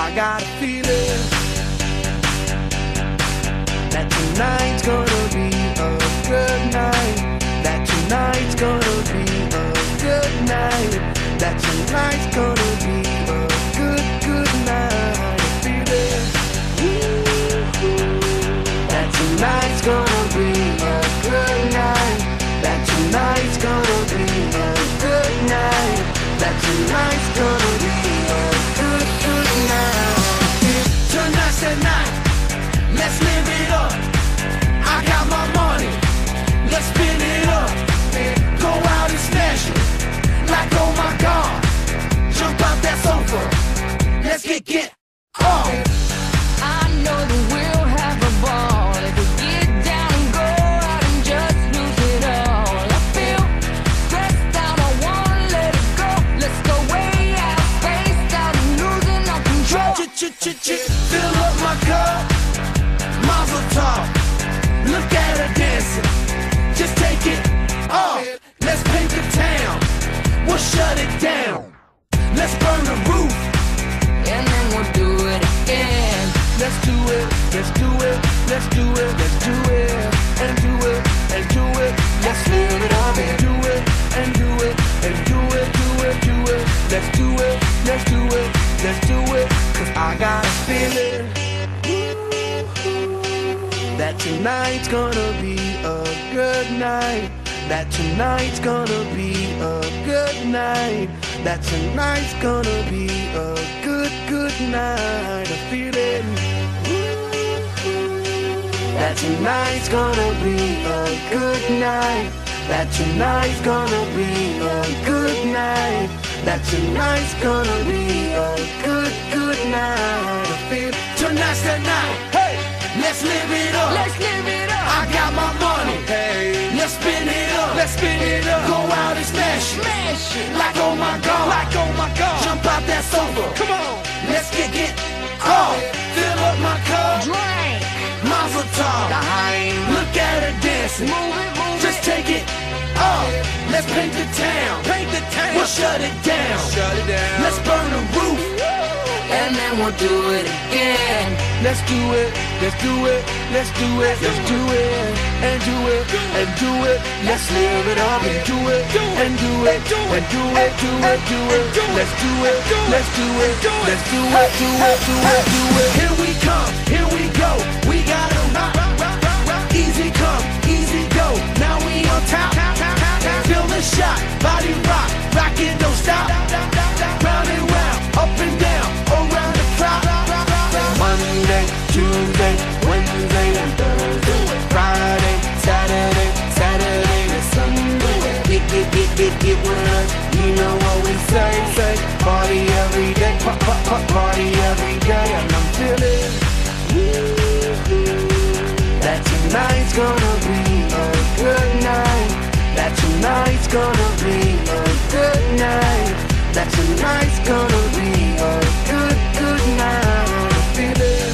I got a feeling that tonight's gonna be a good night. That tonight's gonna be a good night. That tonight's gonna be a good night. I feel it. That tonight's gonna be a good night. That tonight's gonna be a good night. That tonight's gonna be a good night. Tonight's the night. Let's live it up. I got my money. Let's spin it up. Go out and smash it. Like oh my God. Jump out that sofa. Let's get off. I know that we'll have a ball if we get down and go out and just lose it all. I feel stressed out, I wanna let it go. Let's go way out, spaced out and losing our control. Fill up my cup, Mazel tov. Look at her dancing, just take it off. Let's paint the town, we'll shut it down. Let's burn the roof, And then we'll do it again. let's do it, let's do it, let's do it, let's do it, and do it, and do it. Let's live it up and do it, and do it, and do it, do it, do it. Let's do it, let's do it, let's do it. Cause I got a feeling that tonight's gonna be a good night. That tonight's gonna be a good night. That tonight's gonna be a good night. I feel it. That tonight's gonna be a good night. That tonight's gonna be a good night. That tonight's gonna be a good night. I feel tonight's the night. Hey, let's live it up. Let's live it up. I got my money. Hey, let's spin it up. Let's spin it up. Go out and smash it. Smash it. Like oh my God. Like oh my God. Jump out that sofa. Come on. Let's get off. Fill up my cup. Drink. Mazel tov. Dime. Look at her dancing. Move it, move Just it. take it off. Let's paint the town. Paint the town. We'll shut it down. Shut it down. Let's burn the roof. And then we'll do it again. Let's do it, let's do it, let's do it, let's do it, and do it, and do it. Let's live it up and do it, and do it, and do it, do it, do it. Let's do it, let's do it, let's do it, do it, do it, do it. Here we come, here we go. We gotta rock, easy come, easy go. Now we on top, feel the shot, body rock, rockin' don't stop. Round and round, up and down, around the clock. Monday, Tuesday, Wednesday, and Thursday, Friday, Saturday, Saturday to Sunday. Get with us, you know what we say. Party every day, party every day, and I'm feeling that tonight's gonna be a good night. That tonight's gonna be a good night. That tonight's gonna be a good night. I feel it.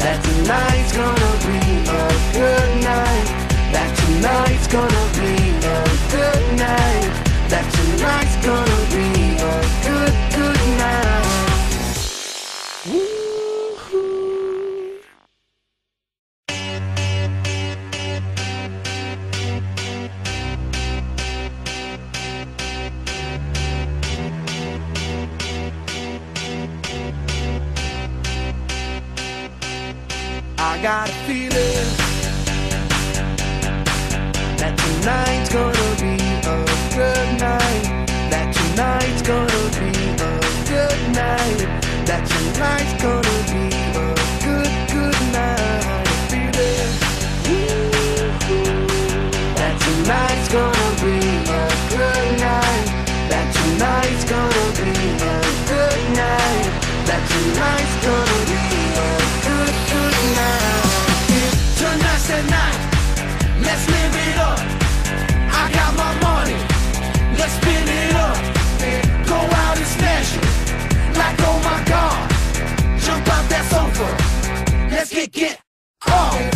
That tonight's gonna be a good night. That tonight's gonna be a good night. That tonight's gonna be a good night. Woo-hoo. I got a feeling that tonight's gonna be a good night. That tonight's gonna be a good night. That tonight's gonna be a good night. I feel it. That tonight's gonna be a good night. That tonight's gonna be a good night. That tonight's gonna be a good night. Tonight's the night. Let's live it up. I got my money. Let's spin it up. Go out and smash it. Like oh my God. Jump out that sofa. Let's get off.